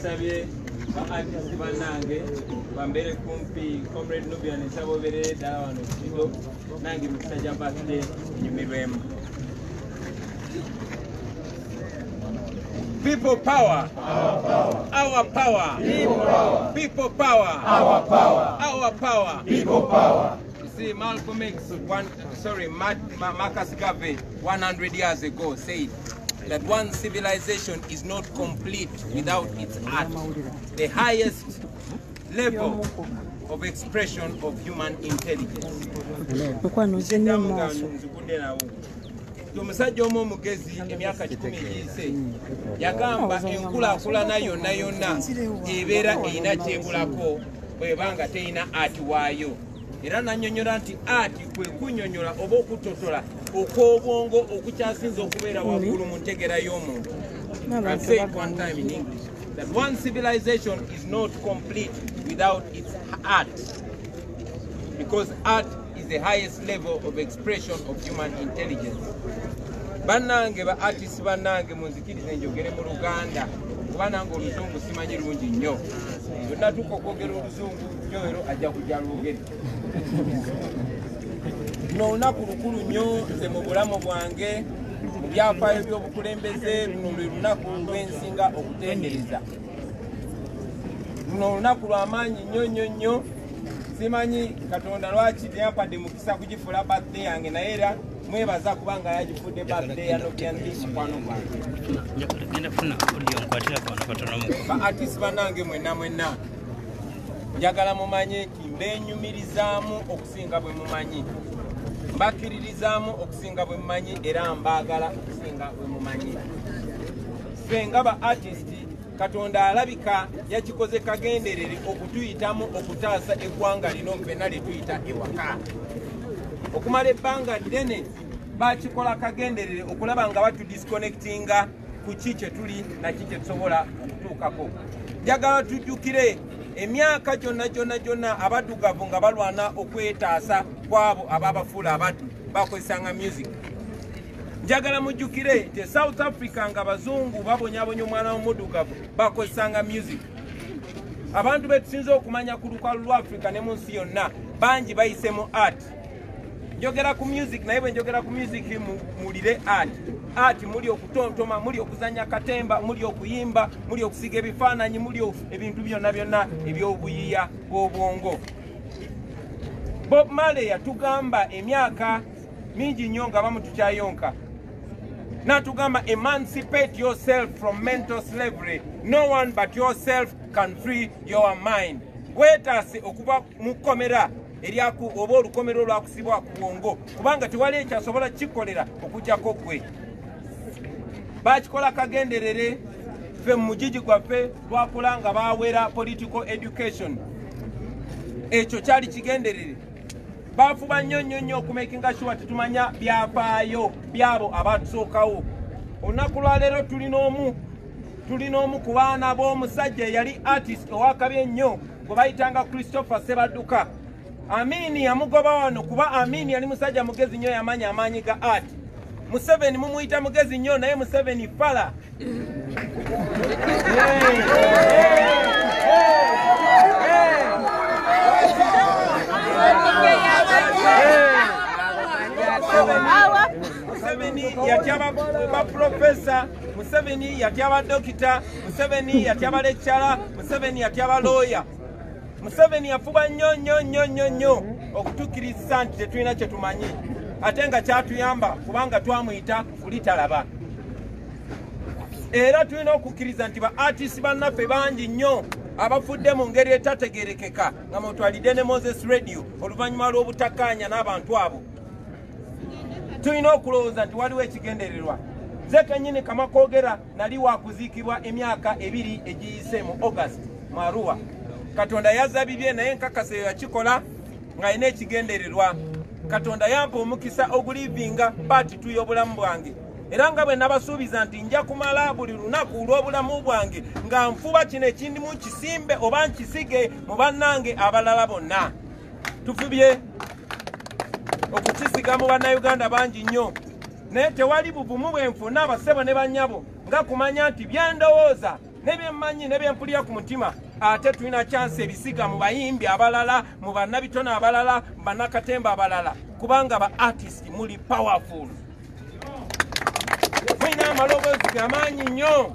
Sabye artist banange bambere kumpi comrade Nubian nsabo bere dala wano kido nange mukisajja birthday nyumirwemu. People power. Our power. Our power. People power. People power. Our power. Our power. People power. You see, Malcolm X, Marcus Garvey, 100 years ago said that one civilization is not complete without its art. The highest level of expression of human intelligence. Omusajja omu omugezi emyaka 10 egiyise yagamba enkulaakulana yonna yonna ebeera erina kyebulako bwebanga terina ati waayo, era nannyonnyola nti ati kwe kunnyonnyola oba okutotola okw'obwongo okukyasinza okubeera waggulu mu ntegera y'omuntu. I've said one time in English that one civilization is not complete without its art, because art is the highest level of expression of human intelligence. Bannange ba artists bannange munzikirize njogere mu Luganda kuba nange oluzungu simanyi lungi nnyo. Yonna tukokwogera oluzungu nyoero ajja kujja lwogere. Luno olunaku lukulu nnyo nze mu bulamu bwange mu byafaayo by'obukulembeze. Luno lwe lunaku lwensinga okutendereza. Luno olunaku lw'amaanyi nnyo. Simanyi Katonda lwaki teyampadde mukisa kugifuula birthday yange, naye era mwebaza kubanga yagifudde birthday ya Nubian mukwano gwange. Ba artist bannange mwenna njagala mumanye nti mbenyumirizaamu okusinga bwe mumanyi, mbakiririzaamu okusinga bwe mumanyi, era mbaagala okusinga bwe mumanyi. Ffe nga ba artist Katonda alabika yakikoze kagenderere okutuyitamu okutaasa eggwanga lino ffenna lye tuyita ewaka. Okumala ebbanga ddene bakikola kagenderere okulaba nga batudisconnectinga ku ki kye tuli naki kye tusobola okutuukako. Njagala tujjukire emyaka gyonna abaddugavu nga balwana okwetaasa kw'abo ababafuula abaddu bakozesanga music. Njagala mujjukire nti South Africa nga bazungu babonyabonya omwana w'omuddugavu bakozesanga music. Abantu betusinze okumanya ku lukalu lwa Africa ne mu nsi yonna bangi bayise mu art. Njogera ku music naye bwe njogera ku music mulire art. Art muli okutontoma, muli okuzanya katemba, muli okuyimba, muli okusiga ebifaananyi, muli ebintu byonna eby'obuyiiya bw'obwongo. Bob Marley yatugamba emyaka mingi nnyo nga bamu tukyayonka. Natugamba, emancipate yourself from mental slavery. No one but yourself can free your mind. Wetaase okuba mu kkomera eryaku oba olukomero olwakusibwa ku bwongo, kubanga tewali ekyasobola kikolera okujjako gwe. Bakikola kagenderere. Ffe mu mugigi gwaffe lwakola nga baawera political education. Ekyo kyali kigenderere. Bafuba nnyo okumakinga sure tetumanya byafaayo byabo abatusookawo. Olunaku lwa leero tulina omu ku baana b'omusajja yali artist owakabi ennyo gwe bayitanga Christopher Sebadduka. Amini yamugoba wano kuba Amini yali musajja mugezi nnyo yamanya amaanyi ga art. Museveni mumuyita mugezi nnyo naye Museveni fala. Museveni yatyaba ba professor, Museveni yatyaba dokita, Museveni yatyaba lecturer, Museveni yatyaba lawyer. Museveni yafuba nnyo okutukiriza nti tetulina kye tumanyi, ate nga kyatuyamba kubanga twamuyita kulitalaba. Era tulina okukkiriza nti ba artist bannaffe bangi nnyo abafudde mu ngeri etategerekeka nga mutwalidde ne Moses Radio oluvannyuma lw'obutakkaanya n'abantu abo. Tulina okulowooza nti waliwo ekigendererwa. Nze kennyini Kamakoogera nali wakuziikibwa emyaka 2 egiyise mu August mu Arua. Katonda yazabibye naye nkakasa yakikola ng'alina ekigendererwa. Katonda yampa omukisa ogulivinga paati tu y'obulamu bwange. Era nga bwe nabasuubiza nti nja kumala buli lunaku olw'obulamu bwange nga nfuba kino ekindimu kisimbe oba nkisige mu bannange abalala bonna. Tufubye okukisiga mu bannayuganda bangi nnyo, naye tewali buvumu bwenfuna abassebo ne bannyabo nga kumanya nti byendowooza Nebyemanyi nebyempulira ku mutima ate tulina chance ebisiga mu bayimbi abalala mu bannabitono abalala bannakatemba abalala kubanga ba artist muli powerful mulina amaloboozi g'amaanyi nnyo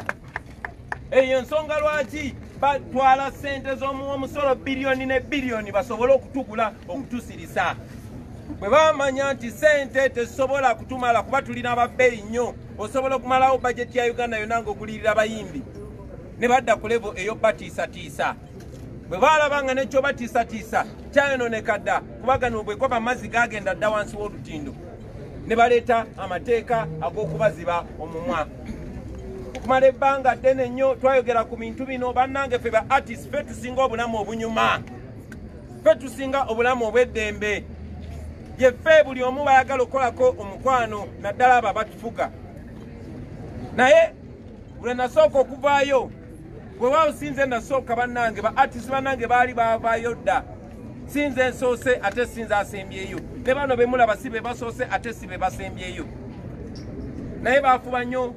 eyo ensonga lwaki batwala ssente z'omusolo biliyoni ne biliyoni basobole okutugula okutusirisa bwe bamanya nti ssente tezisobola kutumala kuba tulina ababbeeyi nnyo osobola okumalawo bajeti ya Uganda yonna ng'ogulirira bayimbi ne badda ku levo eyo batiisatiisa bwe baalaba nga nekyo batiisatiisa kyayononeka dda kubagano bwe kwaba amazzi gagenda dda wansi w'olutindo ne baleeta amateeka ag'okubaziba omumwa okumala ebbanga ddene nnyo twayogera ku bintu bino bannange ffe ba artist ffe tusinga obulamu obunyuma ffe tusinga obulamu obw'eddembe yeffe buli omu bayagala okukolako omukwano naddala abo abatufuga naye bwe nasooka okuvaayo bwe waawo sinze nasooka bannange ba artist bannange baali baavaayo dda sinze nsoose ate sinze asembyeyo ne bano be mulaba si be basoose ate si be basembyeyo naye baafuba nnyo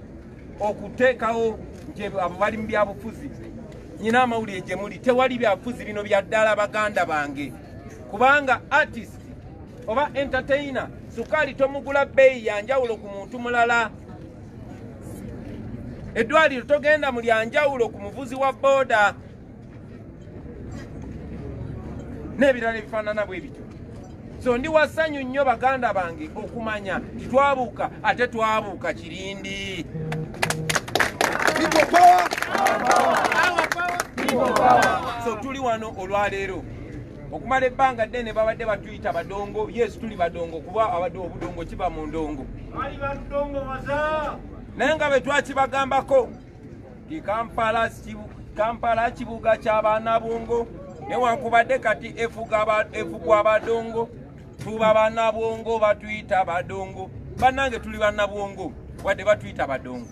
okuteekawo nti abo bali mu byabufuzi nyina amawulire gye muli tewali byabufuzi bino bya ddala baganda bange kubanga artist oba entertainer sukaali tomugula bbeeyi yanjawulo ku muntu mulala eddwaliro togenda mu lyanjawulo ku muvuzi wa booda n'ebirala ebifaanana bwe bityo so ndi wasanyu nnyo baganda bange okumanya titwabuuka ate twabuuka kirindi so tuli wano olwaleero okumala ebbanga ddene babadde batuyita badongo yesu tuli badongo kuba abadde obudongo kiba mu ndongo naye nga bwe twakibagambako ti kampala kibuga ky'abaana bongo newankubadde kati efugwa abadongo tuba bannabwongo batuyita badongo bannange tuli bannabwongo wadde batuyita badongo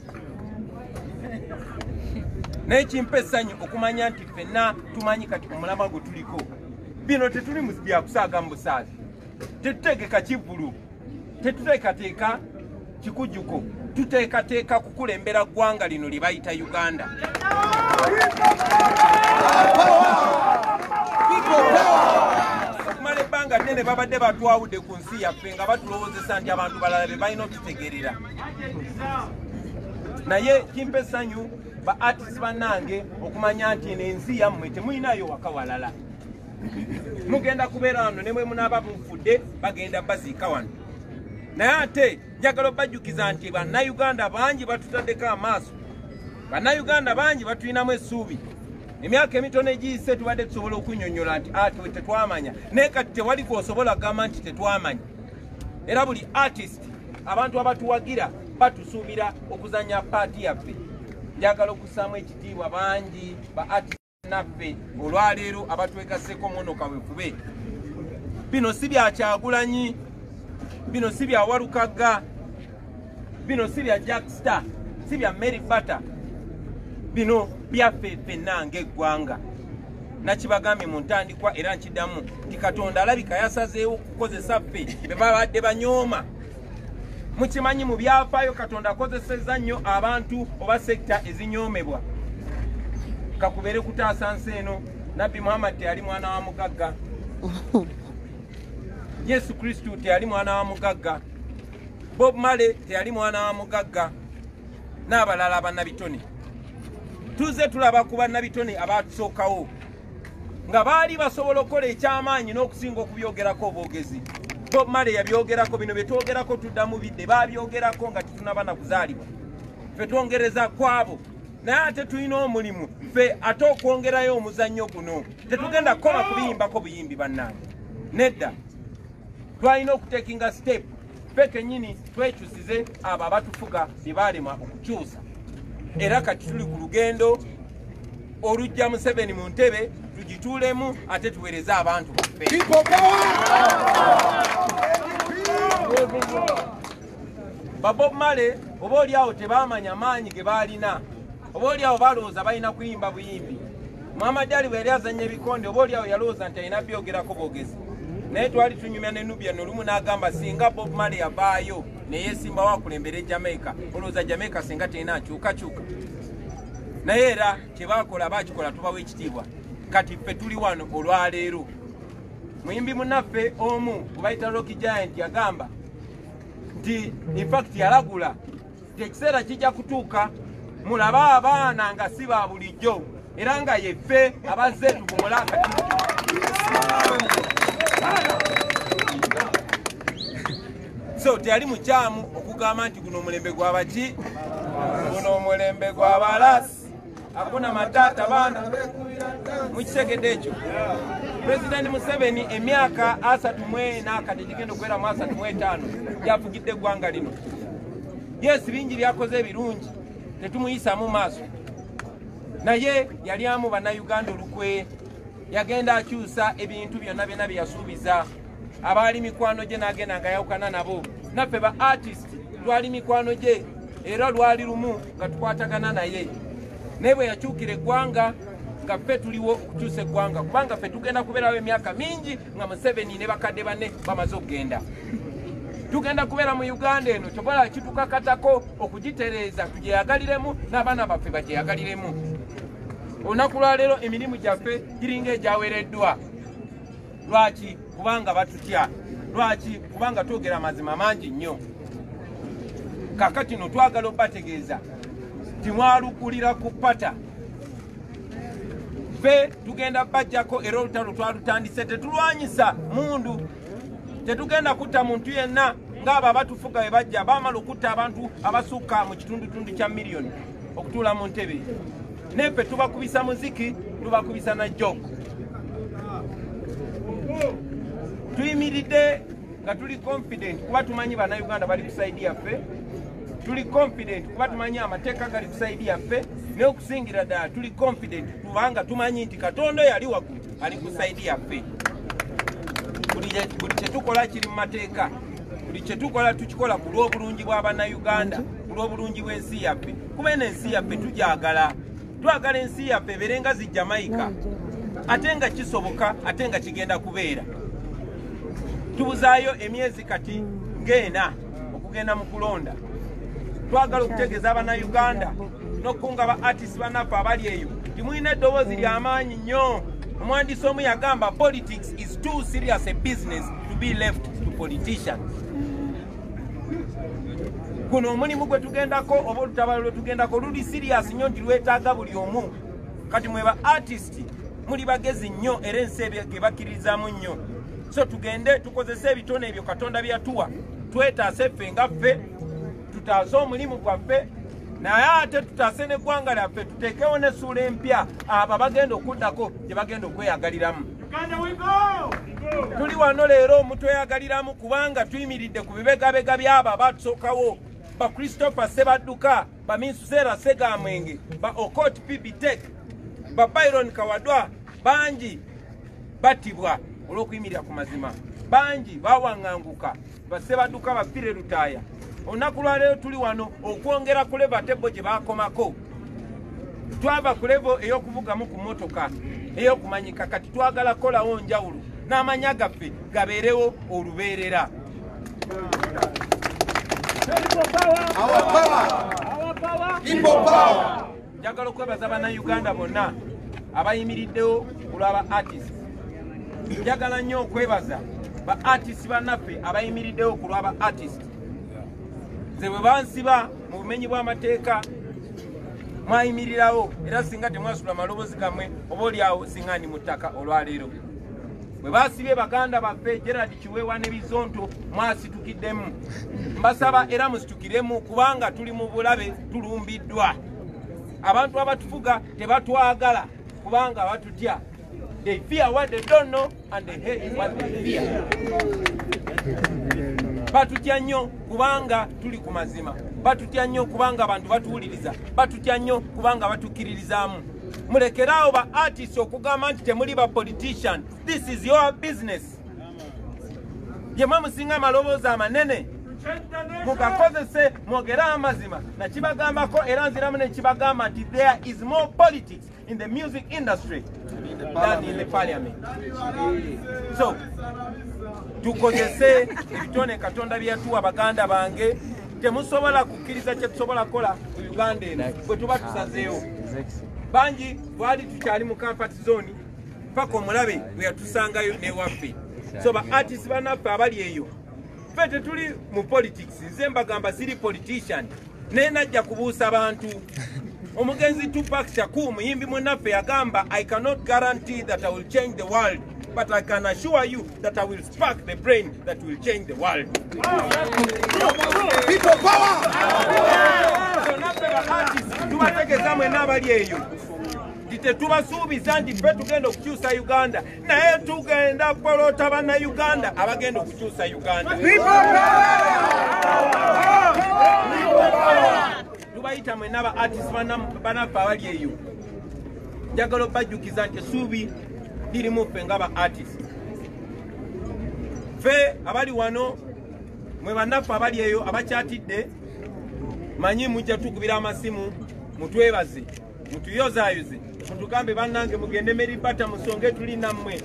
naye kimpa essanyu okumanya nti ffenna tumanyi kati omulama gwe tuliko bino tetuli mu byakusaaga mu busaazi tetutegeka kivulu tetuteekateeka kikujjuko tuteekateeka kukulembera ggwanga lino lye bayita Uganda okumala ebbanga ddene babadde batwawudde ku nsi yaffe nga batulowoozesa nti abantu balala be balina okututegeerera naye kimpa essanyu ba artist bannange okumanya nti n'ensi yammwe temulinayo waka walala mugenda kubeera wano ne mwe munaaba mufudde bagenda baziika wano naye ate njagala obajjukiza nti bannayuganda bangi batutaddeko amaaso bannayuganda bangi batulinamu essuubi emyaka emitono egiyise tubadde tusobola okunnyonnyola nti ati tetwamanya naye kati tewali kwosobola kugamba nti tetwamanya era buli artist abantu abatuwagira batusuubira okuzanya paati yaffe njagala okussaamu ekitiibwa bangi ba artist naffe olwaleero abatwegasseko muno kawefube bino si bya Kyagulanyi bino si bya Walukagga bino si bya Jackstar si bya Mary Butter bino byaffe ffenna ng'eggwanga nakibagambye mu ntandikwa era nkiddamu nti Katonda alabika yasazeewo okukozesa ffe be babadde banyooma mukimanyi mu byafaayo Katonda akozesezza nnyo abantu oba sekita ezinyoomebwa kakubere kutaasa nsi eno Nabbi Muhammad teyali mwana wa mugagga Yesu Kristu teyali mwana wa mugagga Bob Marley teyali mwana wa mugagga n'abalala bannabitone tuze tulaba ku bannabitone abatusookawo nga baali basobola okukola ekyamaanyi n'okusinga okubyogerako obwogezi Bob Marley yabyogerako bino bye twogerako tuddamu bidde baabyogerako nga tetunaba na kuzaalibwa ffe twongereza kwabo naye ate tulina omulimu ffe ate okwongerayo omuzannyo guno tetugenda kukola kubiyimbako buyimbi bannange nedda twalina okutekinga step ffe kennyini twekyusize abo abatufuga bye baalema okukyusa era kati tuli ku lugendo olujja Museveni mu ntebe tugituulemu ate tuweereze abantu baffe ba Bob Marley oba oliawo tebaamanya maanyi ge baalina oba oliawo balowooza balina kuyimba buyimbi Muhammad Ali bwe yali azannya ebikonde oba oliawo yalowooza nti alina byogerako bwogezi naye twali tunyumya ne Nubian olumu n'agamba singa Bob Marley yavaayo ne yeesimbawo akulembera Jamaica olowooza Jamaica singa terina akyukakyuka naye era kyebakola bakikola tubawa ekitiibwa kati ffe tuli wano olwaleero muyimbi munaffe omu kubayita Rocky Giant yagamba nti infact yalagula nti ekiseera kijja kutuuka mulabe abaana nga si ba bulijjo era nga yeffe abazze tugumula akati so teyali mukyamu okugamba nti guno omulembe gw'abaki guno omulembe gw'abalasi akuna matata baana mukitegedde ekyo President Museveni emyaka 34 kati gigenda okwera mu 35 yafugidde eggwanga lino yes bingi byakoze ebirungi tetumuyisa mu maaso naye yali amu bannayuganda olukwe yagenda akyusa ebintu byonna byonna bye yasuubiza abaali mikwano gye n'agenda nga yawukana nabo naffe ba artist lwali mikwano gye era lwali lumu nga tukwatagana naye naye bwe yakyukira eggwanga nga ffe tuliwo okukyusa eggwanga kubanga ffe tugenda kubeerawo emyaka mingi nga Museveni ne bakadde banne bamaze okugenda tugenda kubeera mu Uganda eno kyobola kitukakatako okugitereeza tugyeyagaliremu n'abaana baffe bagyeyagaliremu olunaku lwaleero emirimu gyaffe giringa egyawereddwa lwaki kubanga batutya lwaki kubanga twogera amazima mangi nnyo kakati no twagala obategeeza timwalugulira ku pata ffe tugenda bajjako era olutalo twalutandise tetulwanyisa mundu tetugenda kutta muntu yenna ng'abo abatufuga bwe bajja baamala okutta abantu abasukka mu kitundutundu kya miliyoni okutuula mu ntebe neffe tubakubisa muziki tubakubisa na joke tuyimiridde nga tuli confident kuba tumanyi bannayuganda bali kusaidi yaffe tuli confident kuba tumanyi amateeka gali kusaidi yaffe naye okusingira ddala tuli confident kubanga tumanyi nti Katonda yali waggulu ali kusaidi yaffe buli kyetukola kiri mu mateeka buli kyetukola tukikola ku lw'obulungi bw'abannayuganda ku lw'obulungi bw'ensi yaffe kuba eno ensi yaffe tugyagala twagala ensi yaffe ebeerenga zi Jamaica ate nga kisoboka ate nga kigenda kubeera tubuzaayo emyezi kati ng'ena okugenda mu kulonda twagala okutegeeza abannayuganda n'okukunga ba artist bannaffe abali eyo timulina eddoboozi ly'amaanyi nnyo omuwandiisi omu yagamba politics is too serious a business to be left to politicians guno omulimu gwe tugendako oba olutabalo lwe tugendako luli serious nnyo nti lwetaaga buli omu kati mwe ba artist muli bagezi nnyo era ensi ge bakkirizaamu nnyo so tugende tukozese ebitone ebyo Katonda byatuwa twetaase ffe nga ffe tutaase omulimu gwaffe naye ate tutaase n'eggwanga lyaffe tuteekewo n'essuula empya abo bagenda okuddako gye bagenda okweyagaliramu tuli wano leero omutweyagaliramu kubanga tuyimiridde ku bibegabega by'abo abatusookawo ba Christopher Sebadduka ba Minsusera Segamwenge ba Okot Pibitek ba Byron Kawadwa bangi battibwa olw'okuyimirira ku mazima bangi bawaŋŋanguka ba Sebadduka baffire lutaaya olunaku lwaleero tuli wano okwongera ku leva tebo gye baakomako twava ku levo ey'okuvugamu ku mmotoka ey'okumanyika kati twagala kolawo njawulo n'amanya gaffe gabeerewo olubeerera njagala okwebaza bannayuganda bonna abayimiriddewo ku lw'aba artist njagala nnyo okwebaza ba artist bannaffe abayimiriddewo ku lw'aba artist ze bwe bansiba mu bumenyi bw'amateeka mwayimirirawo era singa temwasula maloboozi gammwe oba oliawo singa ndi mu ttaka olwaleero bwe basibye baganda baffe Gerard Kiweewa ne Bizonto mwasitukiddemu mbasaba era musitukiremu kubanga tuli mu bulabe tulumbiddwa abantu abatufuga tebatwagala kubanga batutya they fear what they don't know and they hate what they fear batutya nnyo kubanga tuli ku mazima batutya nnyo kubanga abantu batuwuliriza batutya nnyo kubanga batukkiririzaamu mulekeraawo ba artist okugamba nti temuli ba politician this is your business yemwe musinga amaloboozi amanene mugakozese mwogere amazima nakibagambako era nziramu nekibagamba nti there is more politics in the music industry than in the parliament so tukozese ebitone Katonda byatuwa baganda bange temusobola kukkiriza kye tusobola kola mu Uganda eno bwe tuba tusazeewo. Bangi bwali tukyali mu comfort zone paka omulabe bwe yatusangayo n'ewaffe. So ba artists bannaffe abali eyo ffe tetuli mu politics, nze mbagamba siri politician naye najja kubuusa abantu. Omugenzi Tupac Shakur muyimbi munnaffe yagamba, I cannot guarantee that I will change the world, but I can assure you that I will spark the brain that will change the world. People power! So naffe ba artists tubategeeza mwenna abali eyo tetubasuubiza nti ffe tugenda okukyusa Uganda, naye tugenda kupolota bannayuganda abagenda okukyusa Uganda. Tubayita mwenna aba artists bannaffe abali eyo, njagala obajjukiza nti essuubi lirimu ffe nga ba artists. Ffe abali wano mwe bannaffe abali eyo abakyatidde, manyi mujja tukubira amasimu mutwebaze mutuyozaayoze mutugambe bannange mugende Meribata musonge tuli nammwe.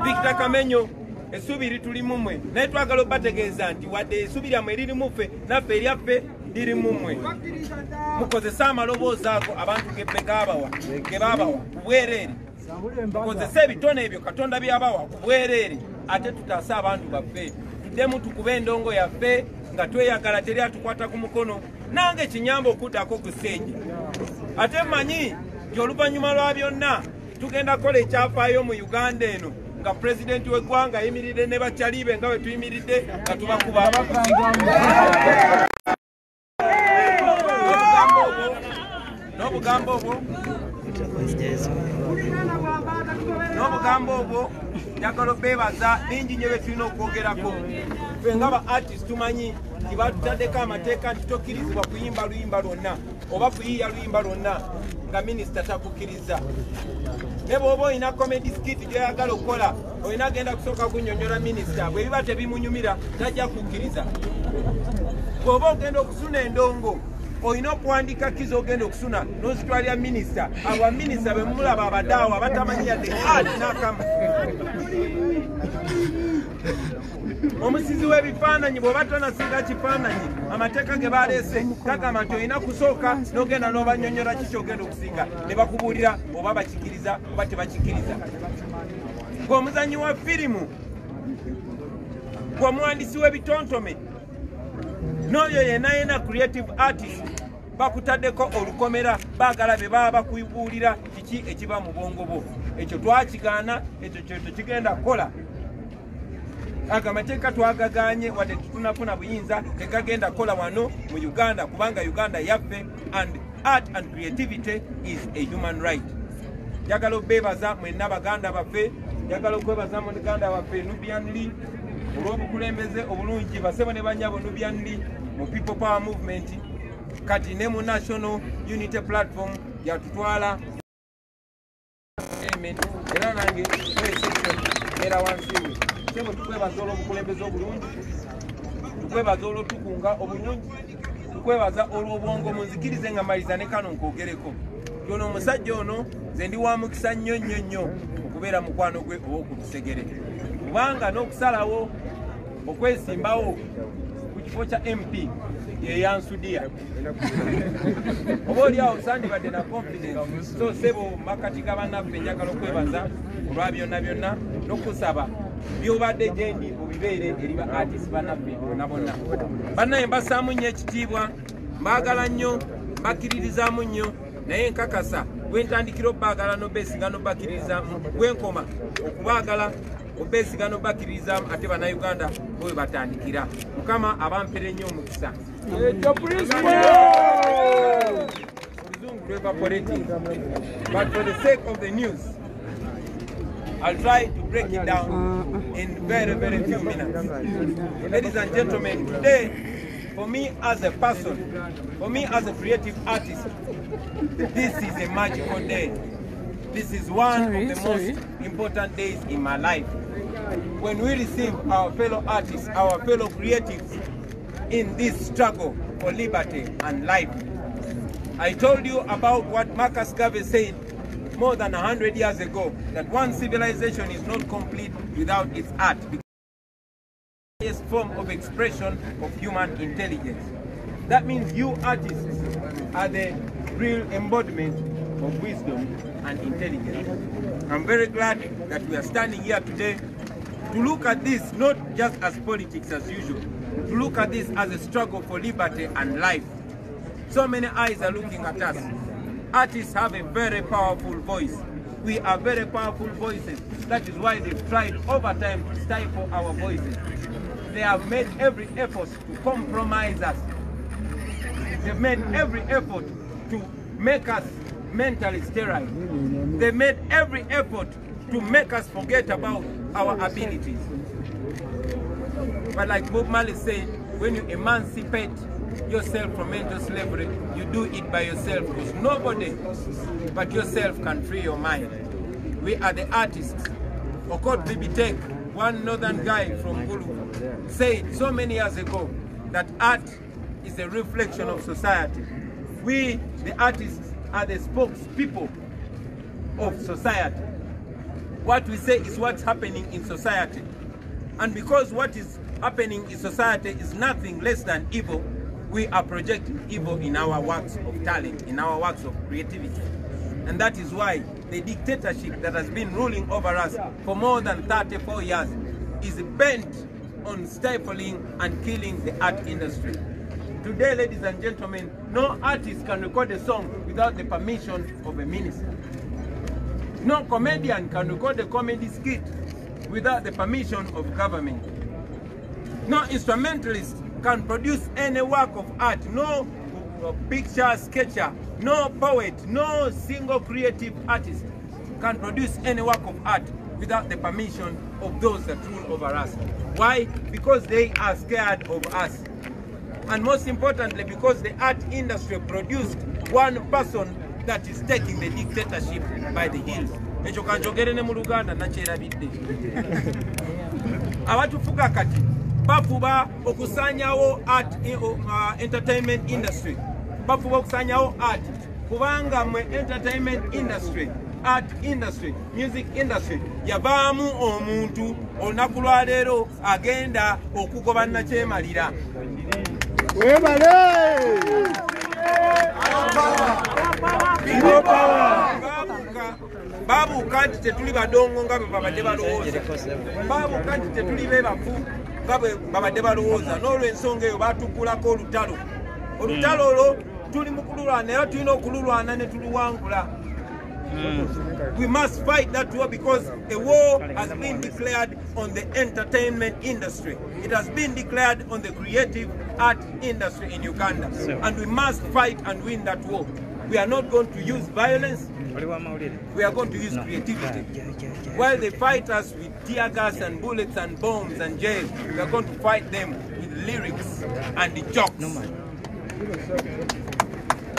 Victor Kamenyo essuubi lituli mumwe, naye twagala obategeeza nti wadde essuubi lyammwe eriri muffe naffe eryaffe liri mumwe. Mukozesa amaloboozi ago abantu ge baabawa ku bwereere, mukozesa ebitone ebyo Katonda byabawa ku bwereere, ate tutaase abantu baffe. Tuddemu tukube endongo yaffe nga tweyagala, teri atukwata ku mukono. Nange kinyamba okuddako ku stage. Ate mmanyi nti oluvannyuma lwa byonna tugenda kukola ekyafaayo mu Uganda eno nga pulezidenti w'eggwanga ayimiridde ne bakyalibe nga bwe tuyimiridde nga tubakuba abakusiga. N'obugambo obwo njagala beebaza bingi nnyo bye tulina okwogerako. Ffe nga ba artist tumanyi nti batutaddeko amateeka nti tokkirizibwa kuyimba luyimba lwonna oba kuyiiya luyimba lwonna nga minisita takukkiriza. Ne bw'oba olina comedy skit gy'oyagala okukola, olina agenda kusooka kunnyonnyola minisita, bwe biba tebimunyumira tajja kukkiriza. Bw'oba ogenda okusuna endongo, olina okuwandiika kizo ogenda okusuna n'ozitwalira minisita. Abo minisita be mulaba abadaawo abatamanyi yadde art n'akamu. Omusizi w'ebifaananyi bw'oba tonasinga kifaananyi, amateeka ge baleese gagamba nti olina kusooka n'ogenda n'obannyonnyola kiki ogenda okusinga, ne bakubuulira oba bakikiriza oba tebakikiriza. Ng'omuzannyi wa firimu, ng'omuwandiisi w'ebitontome, n'oyo yenna creative artist bakutaddeko olukomera, baagala be baba bakubuulira kiki ekiba mu bwongo bwo. Ekyo twakigaana, ekyo kye tukigenda kukola. Aga amateeka twagagaanye wadde tutunafuna buyinza tegagenda kukola wano mu Uganda, kubanga Uganda yaffe, and art and creativity is a human right. Njagala obeebaza mwenna baganda baffe, njagala okwebaza muganda waffe Nubian Lee olw'obukulembeze obulungi, basebo ne bannyabo Nubian Lee mu People Power Movement, kati ne mu National Unity Platform yatutwala era nange era wansiwe. Sebo tukwebaza olw'obukulembeze obulungi, tukwebaza olw'otukunga obulungi, tukwebaza olw'obwongo. Munzikirize nga maliza ne kano nkwogereko. Ono omusajja ono nze ndi wa mukisa nnyo nnyo nnyo okubeera mukwano gwe ow'okulusegere, kubanga n'okusalawo okwesimbawo ku kifo kya MP yeyansudia oba oliawo sandibadde na confidence. So sebo makati ga bannaffe njagala okwebaza olwa byonna byonna n'okusaba byobadde gyendi obibeere eri ba artist bannaffe bonna bonna. Bannaye mbasaamu nnyo ekitiibwa, mbaagala nnyo, mbakkiririzaamu nnyo, naye nkakasa bwe ntandikira obbaagala n'obbeesiga n'obbakkirizaamu, bwe nkoma okubaagala obbeesiga n'obbakkirizaamu, ate bannayuganda bwe batandikira. Mukama abampere nnyo omukisa. Oluzungu lwevaporating, but for the sake of the news I'll try to break it down in very, very few minutes. Ladies and gentlemen, today, for me as a person, for me as a creative artist, this is a magical day. This is one of the most important days in my life. When we receive our fellow artists, our fellow creatives in this struggle for liberty and life. I told you about what Marcus Garvey said more than 100 years ago, that one civilization is not complete without its art. The highest form of expression of human intelligence. That means you artists are the real embodiment of wisdom and intelligence. I'm very glad that we are standing here today to look at this not just as politics as usual, to look at this as a struggle for liberty and life. So many eyes are looking at us. Artists have a very powerful voice. We are very powerful voices. That is why they've tried over time to stifle our voices. They have made every effort to compromise us. They've made every effort to make us mentally sterile. They made every effort to make us forget about our abilities. But like Bob Marley said, when you emancipate yourself from mental slavery, you do it by yourself, because nobody but yourself can free your mind. We are the artists. Okot Bibitek, one northern guy from Gulu, said so many years ago that art is a reflection of society. We, the artists, are the spokespeople of society. What we say is what's happening in society. And because what is happening in society is nothing less than evil, we are projecting evil in our works of talent, in our works of creativity. And that is why the dictatorship that has been ruling over us for more than 34 years is bent on stifling and killing the art industry. Today, ladies and gentlemen, no artist can record a song without the permission of a minister. No comedian can record a comedy skit without the permission of government. No instrumentalist can produce any work of art, no picture sketcher, no poet, no single creative artist can produce any work of art without the permission of those that rule over us. Why? Because they are scared of us. And most importantly, because the art industry produced one person that is taking the dictatorship by the heels. Echo kanjogere ne mu Luganda nakyerabidde. Abatufuga kati bafuba okusanyawo art entertainment industry. Bafuba okusanyawo art kubanga mwe entertainment industry, art industry, music industry yavaamu omuntu olunaku lwa leero agenda okugoba nakyemalira. Babuuka nti tetuli badongo nga bwe babadde balowooza. Babuuka nti tetuli bebafu nga bwe babadde balowooza. N'olw'ensonga eyo baatuggulako olutalo. Olutalo olwo tuli mu kululwana era tulina okululwana ne tuluwangula. We must fight that war because a war has been declared on the entertainment industry. It has been declared on the creative art industry in Uganda. And we must fight and win that war. We are not going to use violence. We are going to use creativity. While they fight us with tear gas and bullets and bombs and jail, we are going to fight them with lyrics and the jokes.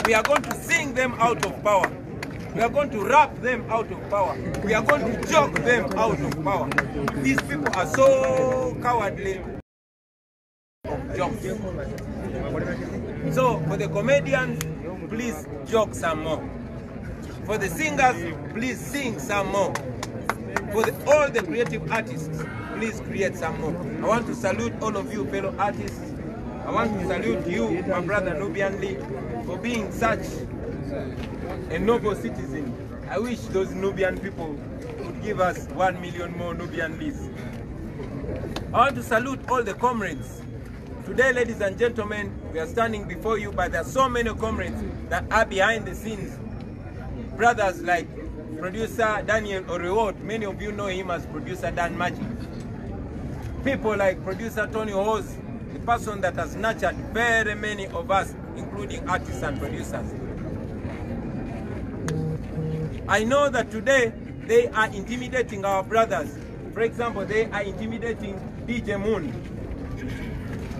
We are going to sing them out of power. We are going to rap them out of power. We are going to joke them out of power. These people are so cowardly of jokes. So for the comedians, please joke some more. For the singers, please sing some more. For all the creative artists, please create some more. I want to salute all of you fellow artists. I want to salute you, my brother Nubian Lee, for being such a noble citizen. I wish those Nubian people would give us 1 million more Nubian Lees. I want to salute all the comrades. Today, ladies and gentlemen, we are standing before you, but there are so many comrades that are behind the scenes. Brothers like producer Daniel Orewot, many of you know him as producer Dan Magic. People like producer Tony Hose, the person that has nurtured very many of us, including artists and producers. I know that today they are intimidating our brothers. For example, they are intimidating BJ Moon.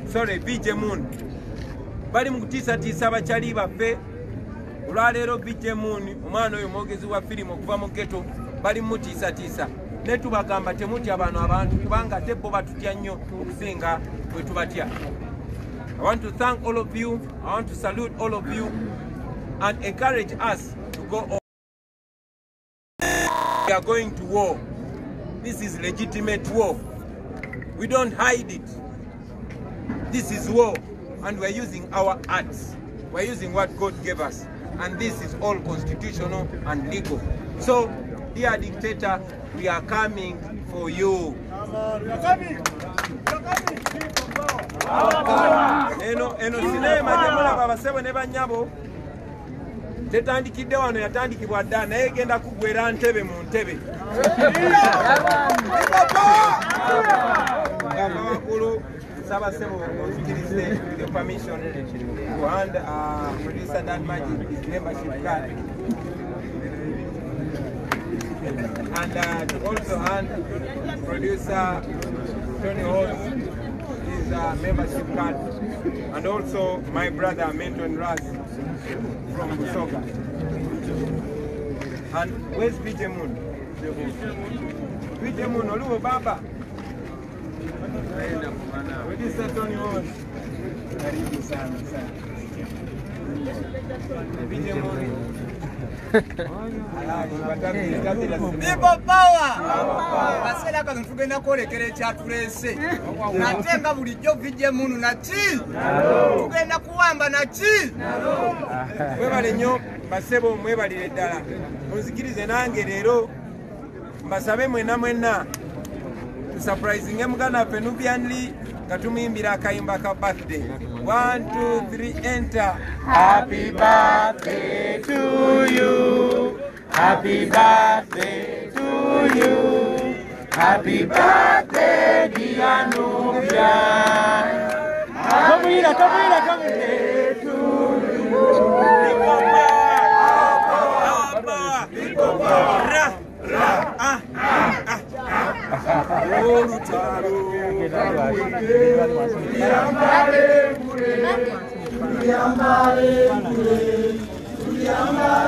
Sorry, BJ Moon. Bali mukutiisa bachali baffe. Olwaleero BJ Moon, omwana oyo mwogezi wa firimu okuva mu ghetto, bali mutiisa. Ne tubagamba temutya bano abantu kubanga tebo batutya nnyo okusinga bwe tubatya. I want to thank all of you. I want to salute all of you and encourage us to go on. We are going to war. This is legitimate war. We don't hide it. This is war. and we're using our arts. We're using what God gave us. And this is all constitutional and legal. So, dear dictator, we are coming for you. We are coming. Eno sinema jamula babasebo ne banyabo tetandikidde wano yatandikibwa dda naye genda kugwera ntebe mu ntebe ng'abakulu sabasebo onzikirize the permission to hand producer Dan Magic his membership card and to also hand producer Tony Holmes his membership card, and also my brother Menton Ras from Busoga. And where's PJ Moon? PJ Moon, Oluwo Baba. Where is Tony Holmes? Karibu sana sana. PJ Moon. People power! Kasera kano tugenda kwolekera ekyatulese ate nga bulijjo vijje munu naki tugenda kuwamba naki mwebale nnyo basebo mwebalire ddala munzikirize nange leero mbasabe mwenna tusurprisinge muganda waffe Nubian Lee nga tumuyimbira akayimba ka birthday. 1, 2, 3, enter. Happy birthday to you. Happy birthday to you. Happy birthday, dear Nubian. Come here to you. Yambare